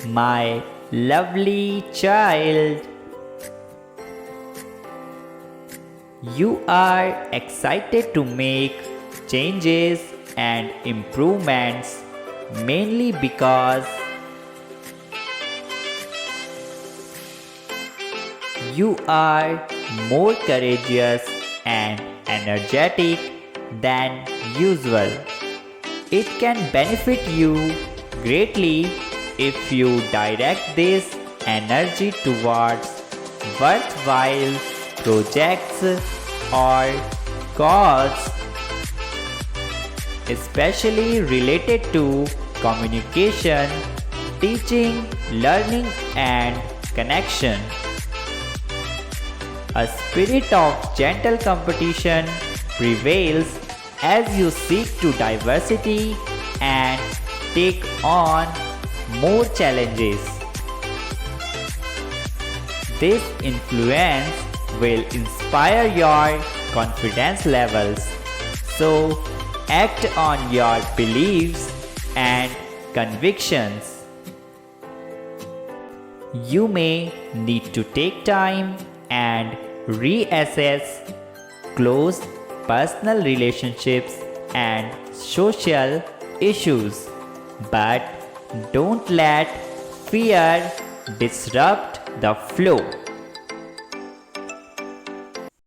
my lovely child. You are excited to make changes and improvements mainly because you are more courageous and energetic than usual. It can benefit you greatly if you direct this energy towards worthwhile projects or causes, especially related to communication, teaching, learning, and connection. A spirit of gentle competition prevails as you seek to diversity and take on more challenges. This influence will inspire your confidence levels, so act on your beliefs and convictions. You may need to take time and reassess close personal relationships and social issues, but don't let fear disrupt the flow.